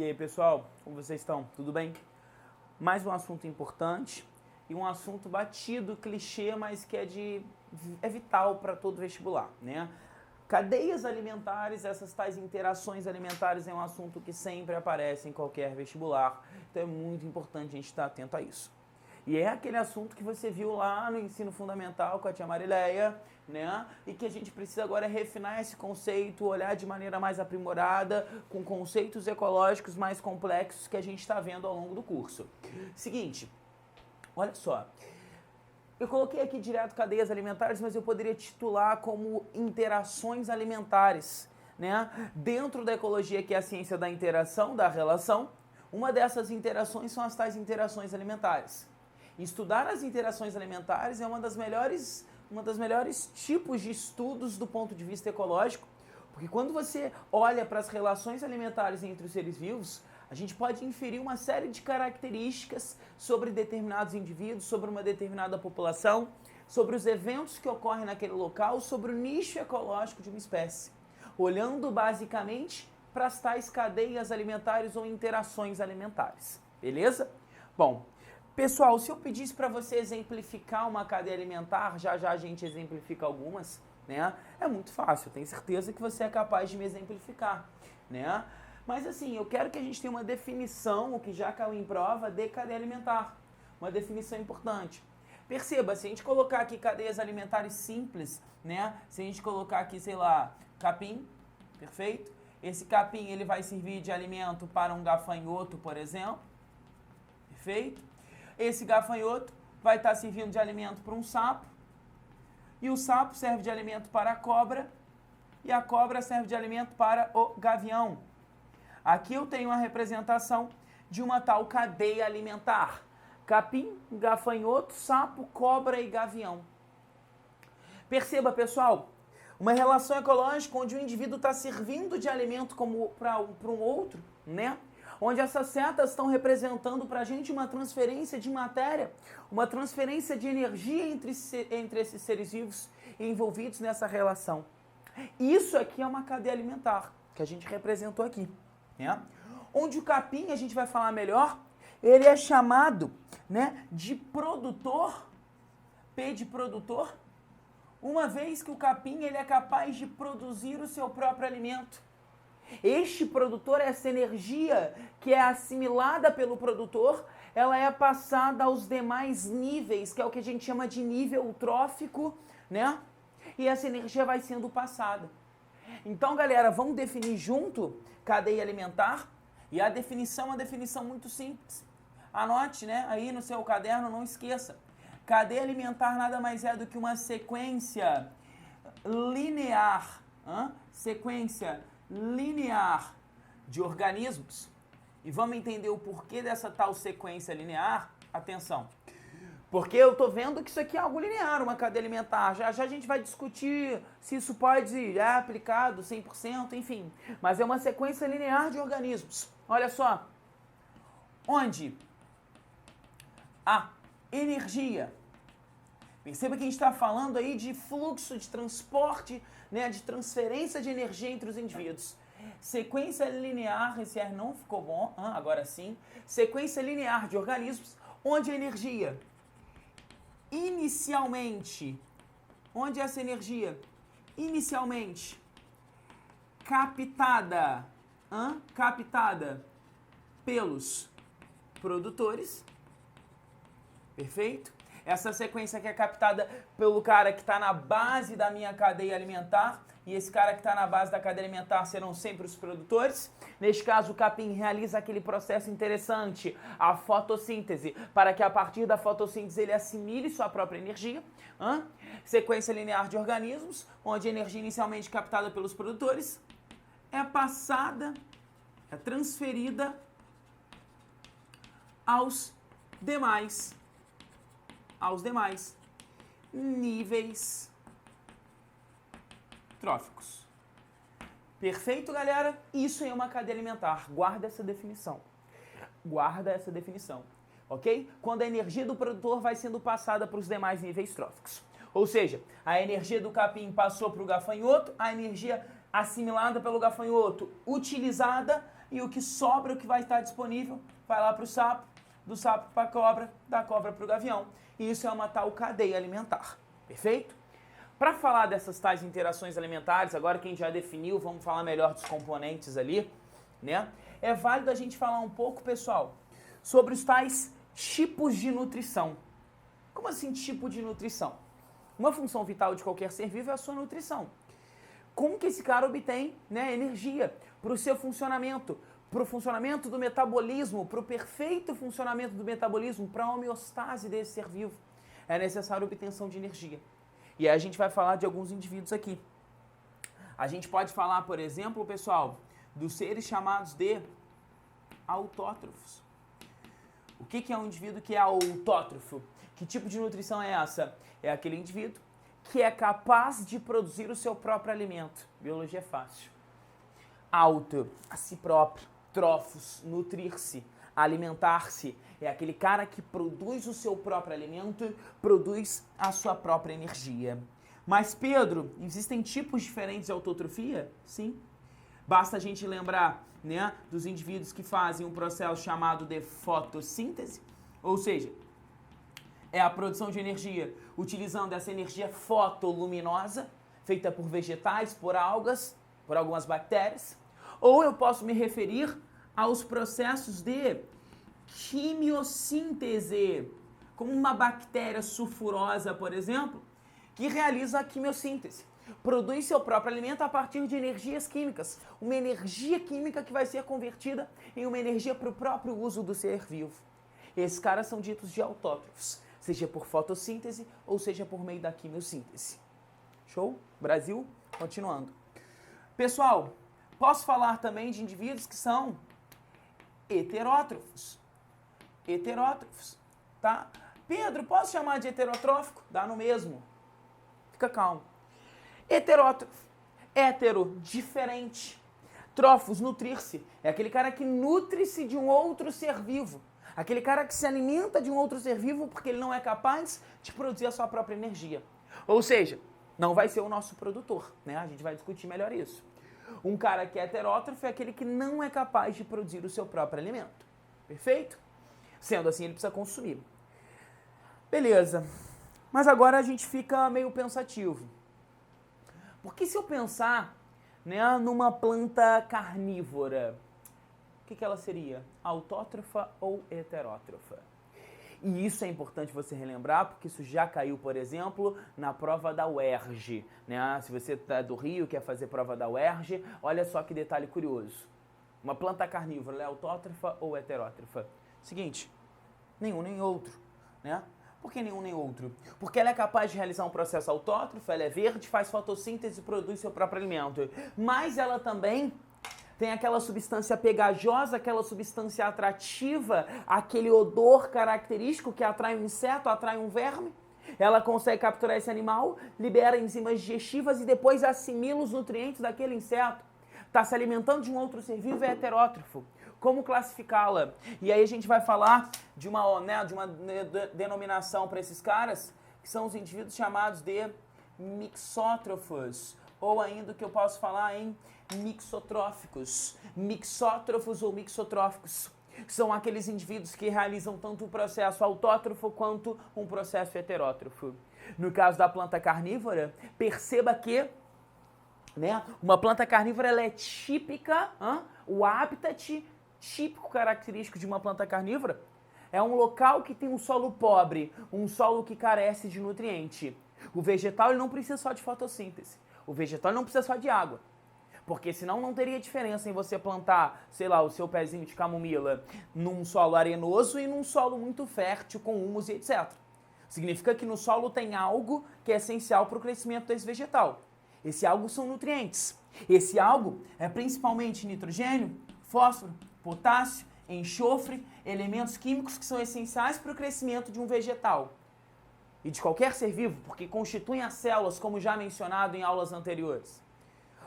E aí, pessoal, como vocês estão? Tudo bem? Mais um assunto importante e um assunto batido, clichê, mas que é vital para todo vestibular, né? Cadeias alimentares, essas tais interações alimentares é um assunto que sempre aparece em qualquer vestibular, então é muito importante a gente estar atento a isso. E é aquele assunto que você viu lá no ensino fundamental com a tia Marileia, né? E que a gente precisa agora refinar esse conceito, olhar de maneira mais aprimorada, com conceitos ecológicos mais complexos que a gente está vendo ao longo do curso. Seguinte, olha só. Eu coloquei aqui direto cadeias alimentares, mas eu poderia titular como interações alimentares, né? Dentro da ecologia, que é a ciência da interação, da relação, uma dessas interações são as tais interações alimentares. Estudar as interações alimentares é uma das melhores tipos de estudos do ponto de vista ecológico, porque quando você olha para as relações alimentares entre os seres vivos, a gente pode inferir uma série de características sobre determinados indivíduos, sobre uma determinada população, sobre os eventos que ocorrem naquele local, sobre o nicho ecológico de uma espécie, olhando basicamente para as tais cadeias alimentares ou interações alimentares, beleza? Bom, pessoal, se eu pedisse para você exemplificar uma cadeia alimentar, já a gente exemplifica algumas, né? É muito fácil, tenho certeza que você é capaz de me exemplificar, né? Mas assim, eu quero que a gente tenha uma definição, o que já caiu em prova, de cadeia alimentar. Uma definição importante. Perceba, se a gente colocar aqui cadeias alimentares simples, né? Se a gente colocar aqui, sei lá, capim, perfeito? Esse capim, ele vai servir de alimento para um gafanhoto, por exemplo. Perfeito? Esse gafanhoto vai estar servindo de alimento para um sapo. E o sapo serve de alimento para a cobra. E a cobra serve de alimento para o gavião. Aqui eu tenho a representação de uma tal cadeia alimentar. Capim, gafanhoto, sapo, cobra e gavião. Perceba, pessoal, uma relação ecológica onde o indivíduo está servindo de alimento para um outro, né? Onde essas setas estão representando para a gente uma transferência de matéria, uma transferência de energia entre esses seres vivos envolvidos nessa relação. Isso aqui é uma cadeia alimentar, que a gente representou aqui. Né? Onde o capim, a gente vai falar melhor, ele é chamado, né, de produtor, P de produtor, uma vez que o capim ele é capaz de produzir o seu próprio alimento. Este produtor, essa energia que é assimilada pelo produtor, ela é passada aos demais níveis, que é o que a gente chama de nível trófico, né? E essa energia vai sendo passada. Então, galera, vamos definir junto cadeia alimentar. E a definição é uma definição muito simples. Anote, né? Aí no seu caderno, não esqueça. Cadeia alimentar nada mais é do que uma sequência linear. Sequência linear de organismos. E vamos entender o porquê dessa tal sequência linear. Atenção. Porque eu tô vendo que isso aqui é algo linear, uma cadeia alimentar. Já a gente vai discutir se isso pode ser aplicado 100%, enfim. Mas é uma sequência linear de organismos. Olha só. Onde a energia. Perceba que a gente está falando aí de fluxo, de transporte, né, de transferência de energia entre os indivíduos. Sequência linear, esse R não ficou bom, agora sim. Sequência linear de organismos, onde a energia... Inicialmente, onde essa energia? Inicialmente, captada pelos produtores, perfeito? Essa sequência que é captada pelo cara que está na base da minha cadeia alimentar, e esse cara que está na base da cadeia alimentar serão sempre os produtores. Neste caso, o capim realiza aquele processo interessante, a fotossíntese, para que a partir da fotossíntese ele assimile sua própria energia. Sequência linear de organismos, onde a energia inicialmente captada pelos produtores é passada, é transferida aos demais níveis tróficos. Perfeito, galera? Isso é uma cadeia alimentar. Guarda essa definição. Ok? Quando a energia do produtor vai sendo passada para os demais níveis tróficos. Ou seja, a energia do capim passou para o gafanhoto, a energia assimilada pelo gafanhoto, utilizada, e o que sobra, o que vai estar disponível, vai lá para o sapo, do sapo para a cobra, da cobra para o gavião. E isso é uma tal cadeia alimentar. Perfeito? Para falar dessas tais interações alimentares, agora que a gente já definiu, vamos falar melhor dos componentes ali, né? É válido a gente falar um pouco, pessoal, sobre os tais tipos de nutrição. Como assim tipo de nutrição? Uma função vital de qualquer ser vivo é a sua nutrição. Como que esse cara obtém, né, energia para o seu funcionamento, para o funcionamento do metabolismo, para o perfeito funcionamento do metabolismo, para a homeostase desse ser vivo? É necessária a obtenção de energia. E aí a gente vai falar de alguns indivíduos aqui. A gente pode falar, por exemplo, pessoal, dos seres chamados de autótrofos. O que é um indivíduo que é autótrofo? Que tipo de nutrição é essa? É aquele indivíduo que é capaz de produzir o seu próprio alimento. Biologia é fácil. Auto, a si próprio. Trofos, nutrir-se, alimentar-se. É aquele cara que produz o seu próprio alimento, produz a sua própria energia. Mas, Pedro, existem tipos diferentes de autotrofia? Sim. Basta a gente lembrar, né, dos indivíduos que fazem um processo chamado de fotossíntese, ou seja, é a produção de energia utilizando essa energia fotoluminosa, feita por vegetais, por algas, por algumas bactérias. Ou eu posso me referir aos processos de quimiossíntese, como uma bactéria sulfurosa, por exemplo, que realiza a quimiossíntese. Produz seu próprio alimento a partir de energias químicas. Uma energia química que vai ser convertida em uma energia para o próprio uso do ser vivo. Esses caras são ditos de autótrofos, seja por fotossíntese ou seja por meio da quimiossíntese. Show? Brasil? Continuando. Pessoal, posso falar também de indivíduos que são heterótrofos. Heterótrofos, tá? Pedro, posso chamar de heterotrófico? Dá no mesmo. Fica calmo. Heterótrofo. Hétero, diferente. Trófos, nutrir-se. É aquele cara que nutre-se de um outro ser vivo. Aquele cara que se alimenta de um outro ser vivo porque ele não é capaz de produzir a sua própria energia. Ou seja, não vai ser o nosso produtor, né? A gente vai discutir melhor isso. Um cara que é heterótrofo é aquele que não é capaz de produzir o seu próprio alimento. Perfeito? Sendo assim, ele precisa consumir. Beleza. Mas agora a gente fica meio pensativo. Porque se eu pensar, né, numa planta carnívora, o que ela seria? Autótrofa ou heterótrofa? E isso é importante você relembrar, porque isso já caiu, por exemplo, na prova da UERJ. Né? Se você está do Rio, quer fazer prova da UERJ, olha só que detalhe curioso. Uma planta carnívora, ela é autótrofa ou heterótrofa? Seguinte, nenhum nem outro, né? Por que nenhum nem outro? Porque ela é capaz de realizar um processo autótrofo, ela é verde, faz fotossíntese e produz seu próprio alimento. Mas ela também tem aquela substância pegajosa, aquela substância atrativa, aquele odor característico que atrai um inseto, atrai um verme. Ela consegue capturar esse animal, libera enzimas digestivas e depois assimila os nutrientes daquele inseto. Está se alimentando de um outro ser vivo, é heterótrofo. Como classificá-la? E aí a gente vai falar de uma denominação para esses caras, que são os indivíduos chamados de mixótrofos, ou ainda o que eu posso falar em mixotróficos. Mixótrofos ou mixotróficos são aqueles indivíduos que realizam tanto um processo autótrofo quanto um processo heterótrofo. No caso da planta carnívora, perceba que, né, uma planta carnívora ela é típica, o habitat típico característico de uma planta carnívora é um local que tem um solo pobre, um solo que carece de nutriente. O vegetal ele não precisa só de fotossíntese, o vegetal ele não precisa só de água, porque senão não teria diferença em você plantar, sei lá, o seu pezinho de camomila num solo arenoso e num solo muito fértil com humus e etc. Significa que no solo tem algo que é essencial para o crescimento desse vegetal. Esse algo são nutrientes. Esse algo é principalmente nitrogênio, fósforo, potássio, enxofre, elementos químicos que são essenciais para o crescimento de um vegetal. E de qualquer ser vivo, porque constituem as células, como já mencionado em aulas anteriores.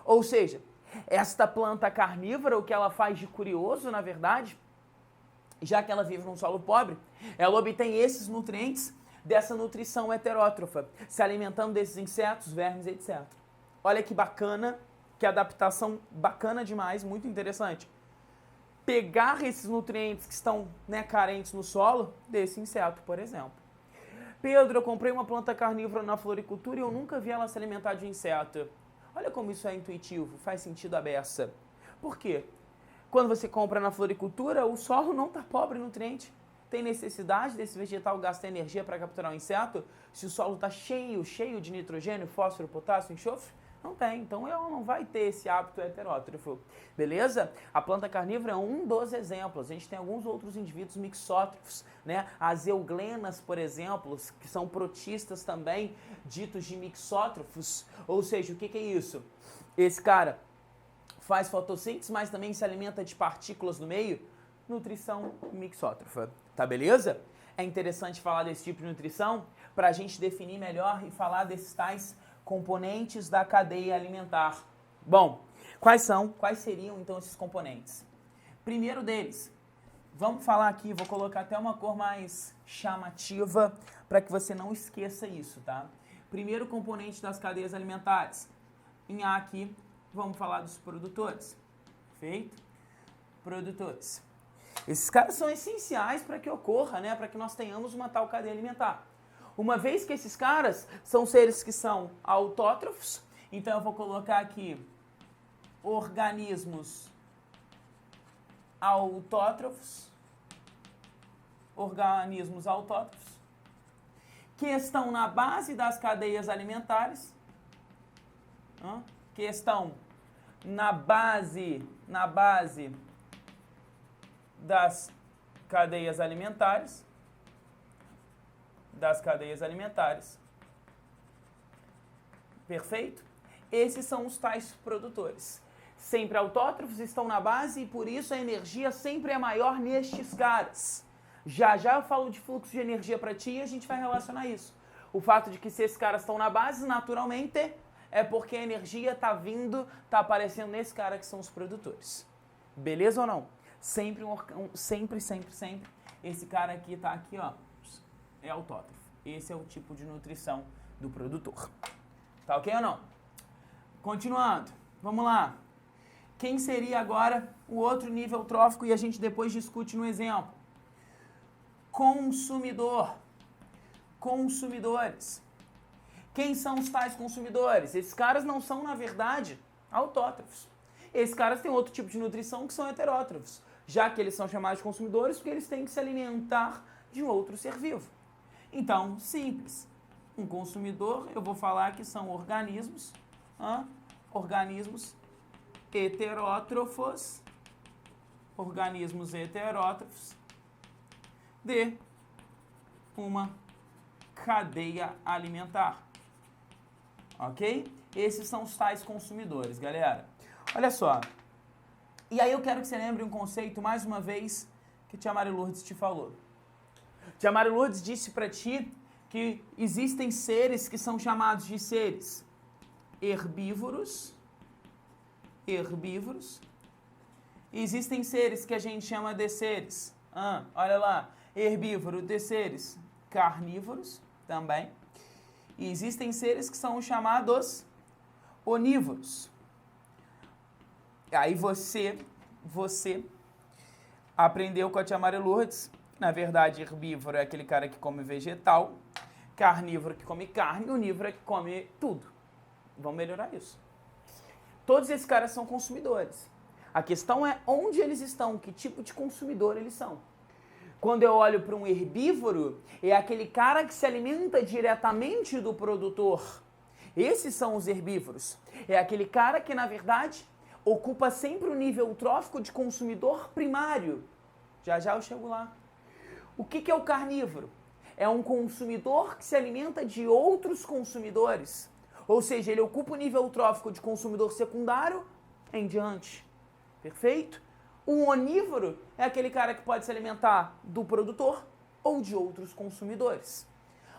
Ou seja, esta planta carnívora, o que ela faz de curioso, na verdade, já que ela vive num solo pobre, ela obtém esses nutrientes dessa nutrição heterótrofa, se alimentando desses insetos, vermes, etc. Olha que bacana, que adaptação bacana demais, muito interessante. pegar esses nutrientes que estão, né, carentes no solo desse inseto, por exemplo. Pedro, eu comprei uma planta carnívora na floricultura e eu nunca vi ela se alimentar de inseto. Olha como isso é intuitivo, faz sentido a beça. Por quê? Quando você compra na floricultura, o solo não está pobre em nutriente. Tem necessidade desse vegetal gastar energia para capturar o inseto? Se o solo está cheio de nitrogênio, fósforo, potássio, enxofre? Não tem, então ela não vai ter esse hábito heterótrofo, beleza? A planta carnívora é um dos exemplos. A gente tem alguns outros indivíduos mixótrofos, né? As euglenas, por exemplo, que são protistas também, ditos de mixótrofos. Ou seja, o que é isso? Esse cara faz fotossíntese, mas também se alimenta de partículas no meio. Nutrição mixótrofa, tá beleza? É interessante falar desse tipo de nutrição para a gente definir melhor e falar desses tais componentes da cadeia alimentar. Bom, quais seriam então esses componentes? Primeiro deles, vamos falar aqui, vou colocar até uma cor mais chamativa para que você não esqueça isso, tá? Primeiro componente das cadeias alimentares. Em A aqui, vamos falar dos produtores. Perfeito? Produtores. Esses caras são essenciais para que ocorra, né? Para que nós tenhamos uma tal cadeia alimentar. Uma vez que esses caras são seres que são autótrofos, então eu vou colocar aqui organismos autótrofos, que estão na base das cadeias alimentares, que estão na base das cadeias alimentares, perfeito? Esses são os tais produtores. Sempre autótrofos, estão na base e por isso a energia sempre é maior nestes caras. Já eu falo de fluxo de energia para ti e a gente vai relacionar isso. O fato de que se esses caras estão na base, naturalmente, é porque a energia está aparecendo nesse cara que são os produtores. Beleza ou não? Sempre, esse cara aqui tá aqui, ó, é autótrofo. Esse é o tipo de nutrição do produtor. Tá ok ou não? Continuando, vamos lá. Quem seria agora o outro nível trófico e a gente depois discute no exemplo? Consumidores. Quem são os tais consumidores? Esses caras não são, na verdade, autótrofos. Esses caras têm outro tipo de nutrição que são heterótrofos, já que eles são chamados de consumidores porque eles têm que se alimentar de um outro ser vivo. Então, simples. Um consumidor, eu vou falar que são organismos heterótrofos, de uma cadeia alimentar. Ok? Esses são os tais consumidores, galera. Olha só. E aí eu quero que você lembre um conceito, mais uma vez, que Tia Mari Lourdes te falou. Tia Mari Lourdes disse para ti que existem seres que são chamados de seres herbívoros. E existem seres que a gente chama de seres, olha lá, herbívoro, de seres carnívoros também. E existem seres que são chamados onívoros. Aí você aprendeu com a Tia Mari Lourdes. Na verdade, herbívoro é aquele cara que come vegetal, carnívoro que come carne, onívoro é que come tudo. Vamos melhorar isso. Todos esses caras são consumidores. A questão é onde eles estão, que tipo de consumidor eles são. Quando eu olho para um herbívoro, é aquele cara que se alimenta diretamente do produtor. Esses são os herbívoros. É aquele cara que, na verdade, ocupa sempre o nível trófico de consumidor primário. Já eu chego lá. O que é o carnívoro? É um consumidor que se alimenta de outros consumidores. Ou seja, ele ocupa o nível trófico de consumidor secundário em diante. Perfeito? Um onívoro é aquele cara que pode se alimentar do produtor ou de outros consumidores.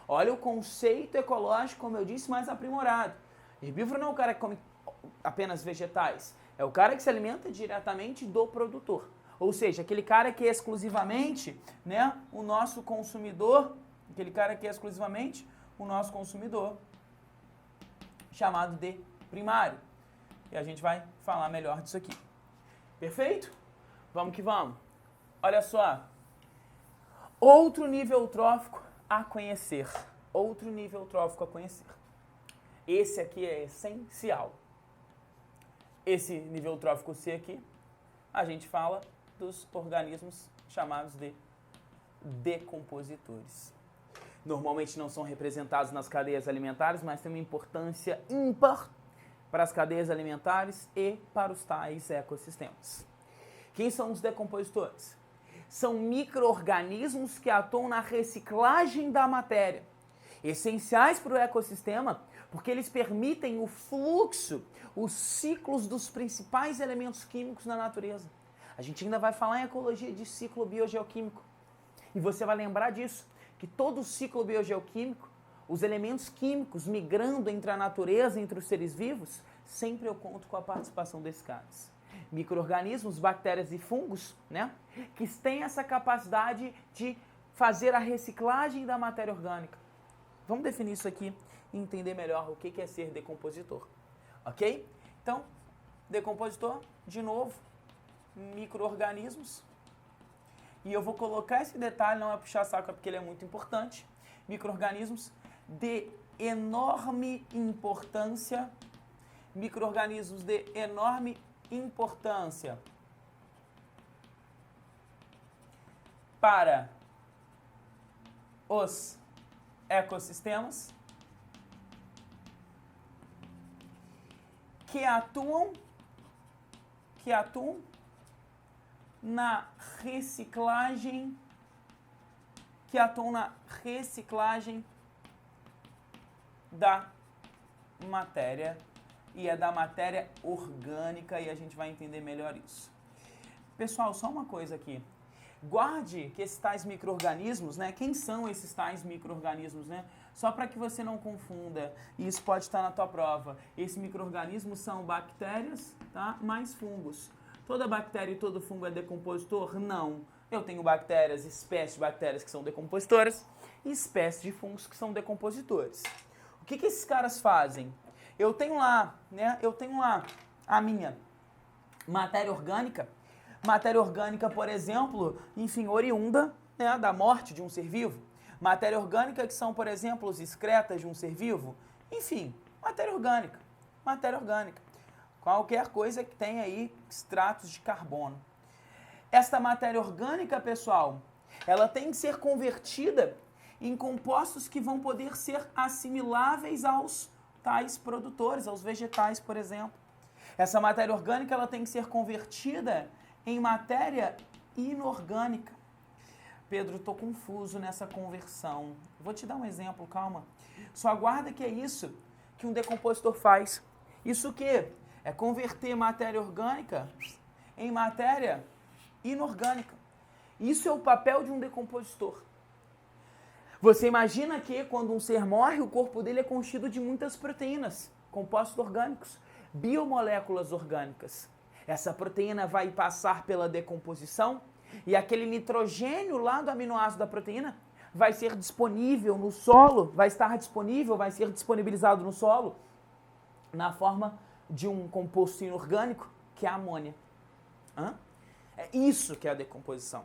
Olha o conceito ecológico, como eu disse, mais aprimorado. Herbívoro não é o cara que come apenas vegetais. É o cara que se alimenta diretamente do produtor. Ou seja, aquele cara que é exclusivamente, né, o nosso consumidor, chamado de primário. E a gente vai falar melhor disso aqui. Perfeito? Vamos que vamos. Olha só. Outro nível trófico a conhecer. Outro nível trófico a conhecer. Esse aqui é essencial. Esse nível trófico C aqui, a gente fala dos organismos chamados de decompositores. Normalmente não são representados nas cadeias alimentares, mas têm uma importância ímpar para as cadeias alimentares e para os tais ecossistemas. Quem são os decompositores? São micro-organismos que atuam na reciclagem da matéria, essenciais para o ecossistema, porque eles permitem o fluxo, os ciclos dos principais elementos químicos na natureza. A gente ainda vai falar em ecologia de ciclo biogeoquímico. E você vai lembrar disso, que todo o ciclo biogeoquímico, os elementos químicos migrando entre a natureza, entre os seres vivos, sempre eu conto com a participação desses caras. Micro-organismos, bactérias e fungos, né, que têm essa capacidade de fazer a reciclagem da matéria orgânica. Vamos definir isso aqui e entender melhor o que é ser decompositor, ok? Então, decompositor, de novo, micro-organismos. E eu vou colocar esse detalhe, não é puxar saco, é porque ele é muito importante. Micro-organismos de enorme importância. Micro-organismos de enorme importância para os ecossistemas que atuam na reciclagem da matéria, e é da matéria orgânica, e a gente vai entender melhor isso. Pessoal, só uma coisa aqui. Guarde que esses tais micro-organismos, né? Quem são esses tais micro-organismos, né? Só para que você não confunda, e isso pode estar na tua prova. Esses micro-organismos são bactérias, tá? Mais fungos. Toda bactéria e todo fungo é decompositor? Não. Eu tenho bactérias, espécies de bactérias que são decompositoras e espécies de fungos que são decompositores. O que esses caras fazem? Eu tenho lá, né? A minha matéria orgânica. Matéria orgânica, por exemplo, enfim, oriunda, né, da morte de um ser vivo. Matéria orgânica que são, por exemplo, os excretas de um ser vivo. Enfim, matéria orgânica. Matéria orgânica. Qualquer coisa que tenha aí extratos de carbono. Esta matéria orgânica, pessoal, ela tem que ser convertida em compostos que vão poder ser assimiláveis aos tais produtores, aos vegetais, por exemplo. Essa matéria orgânica ela tem que ser convertida em matéria inorgânica. Pedro, estou confuso nessa conversão. Vou te dar um exemplo, calma. Só aguarda que é isso que um decompositor faz. Isso o quê? É converter matéria orgânica em matéria inorgânica. Isso é o papel de um decompositor. Você imagina que quando um ser morre, o corpo dele é constituído de muitas proteínas, compostos orgânicos, biomoléculas orgânicas. Essa proteína vai passar pela decomposição e aquele nitrogênio lá do aminoácido da proteína vai ser disponível no solo, vai ser disponibilizado no solo na forma de um composto inorgânico, que é a amônia. É isso que é a decomposição.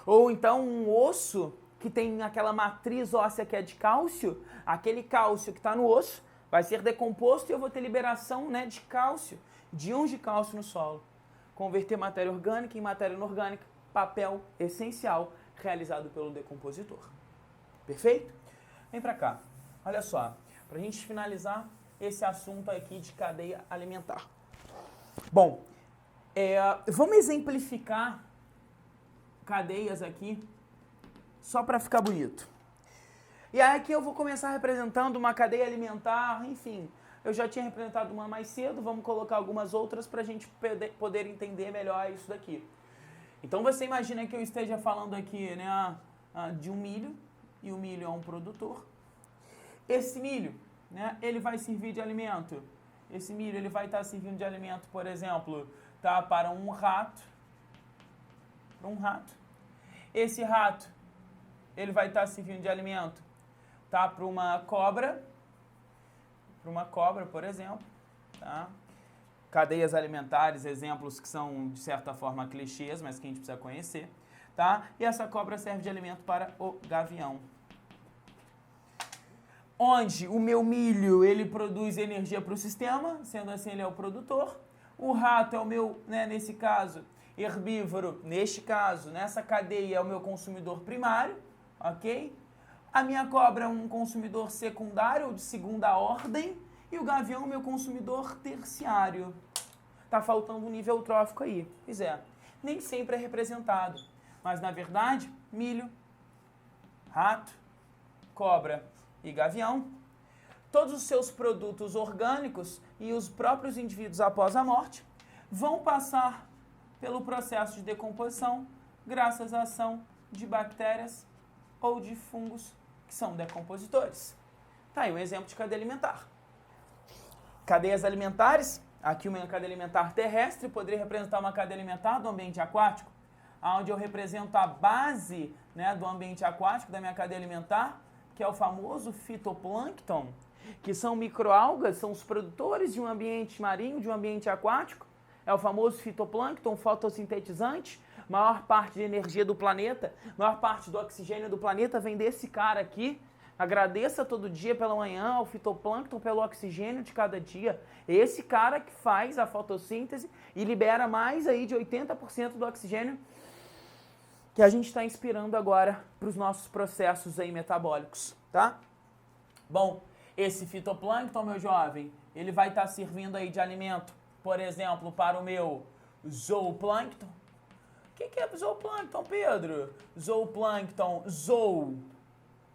Ou então um osso que tem aquela matriz óssea que é de cálcio, aquele cálcio que está no osso vai ser decomposto e eu vou ter liberação, né, de cálcio, de íons de cálcio no solo. Converter matéria orgânica em matéria inorgânica, papel essencial realizado pelo decompositor. Perfeito? Vem para cá. Olha só, para a gente finalizar esse assunto aqui de cadeia alimentar. Bom, vamos exemplificar cadeias aqui, só para ficar bonito. E aí aqui eu vou começar representando uma cadeia alimentar, enfim, eu já tinha representado uma mais cedo, vamos colocar algumas outras para a gente poder entender melhor isso daqui. Então você imagina que eu esteja falando aqui, né, de um milho, e o milho é um produtor. Esse milho, né, ele vai servir de alimento. Esse milho ele vai estar servindo de alimento, por exemplo, tá, para um rato. Esse rato, ele vai estar servindo de alimento, tá, para uma cobra, por exemplo, tá? cadeias alimentares, exemplos que são, de certa forma, clichês, mas que a gente precisa conhecer, tá? E essa cobra serve de alimento para o gavião. Onde o meu milho, ele produz energia para o sistema, sendo assim ele é o produtor. O rato é o meu, né, nesse caso, herbívoro, neste caso, nessa cadeia é o meu consumidor primário, ok? A minha cobra é um consumidor secundário ou de segunda ordem e o gavião é o meu consumidor terciário. Tá faltando um nível eutrófico aí. Pois é, nem sempre é representado, mas na verdade, milho, rato, cobra e gavião, todos os seus produtos orgânicos e os próprios indivíduos após a morte vão passar pelo processo de decomposição graças à ação de bactérias ou de fungos que são decompositores. Tá aí um exemplo de cadeia alimentar. Cadeias alimentares, aqui uma cadeia alimentar terrestre poderia representar uma cadeia alimentar do ambiente aquático, onde eu represento a base, né, do ambiente aquático da minha cadeia alimentar, que é o famoso fitoplâncton, que são microalgas, são os produtores de um ambiente marinho, de um ambiente aquático. É o famoso fitoplâncton fotossintetizante. Maior parte de energia do planeta, maior parte do oxigênio do planeta vem desse cara aqui. Agradeça todo dia pela manhã ao fitoplâncton pelo oxigênio de cada dia. Esse cara que faz a fotossíntese e libera mais aí de 80% do oxigênio que a gente está inspirando agora para os nossos processos aí metabólicos, tá? Bom, esse fitoplâncton, meu jovem, ele vai estar servindo aí de alimento, por exemplo, para o meu zooplâncton. O que é zooplâncton, Pedro? Zooplâncton, zoo,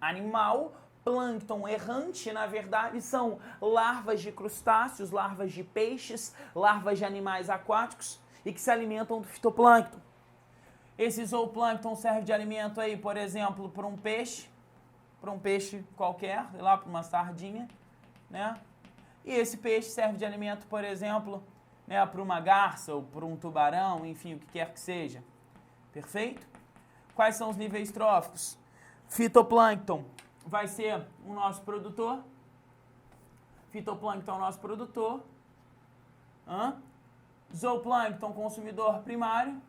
animal, plâncton errante, na verdade, são larvas de crustáceos, larvas de peixes, larvas de animais aquáticos e que se alimentam do fitoplâncton. Esse zooplâncton serve de alimento aí, por exemplo, para um peixe qualquer, sei lá, para uma sardinha, né? E esse peixe serve de alimento, por exemplo, né, para uma garça ou para um tubarão, enfim, o que quer que seja. Perfeito? Quais são os níveis tróficos? Fitoplâncton vai ser o nosso produtor. Fitoplâncton é o nosso produtor. Zooplâncton, consumidor primário.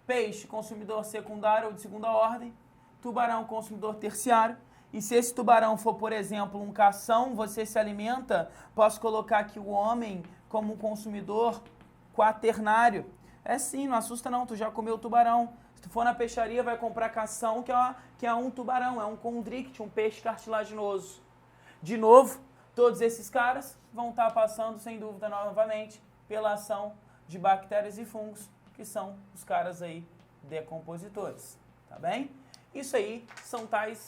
Peixe, consumidor secundário ou de segunda ordem. Tubarão, consumidor terciário. E se esse tubarão for, por exemplo, um cação, você se alimenta, posso colocar aqui o homem como um consumidor quaternário. É sim, não assusta não, tu já comeu tubarão. Se tu for na peixaria, vai comprar cação, que é um tubarão, é um condricte, um peixe cartilaginoso. De novo, todos esses caras vão estar passando, sem dúvida, novamente, pela ação de bactérias e fungos, que são os caras aí decompositores, tá bem? Isso aí são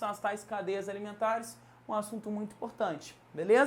as tais cadeias alimentares, um assunto muito importante, beleza?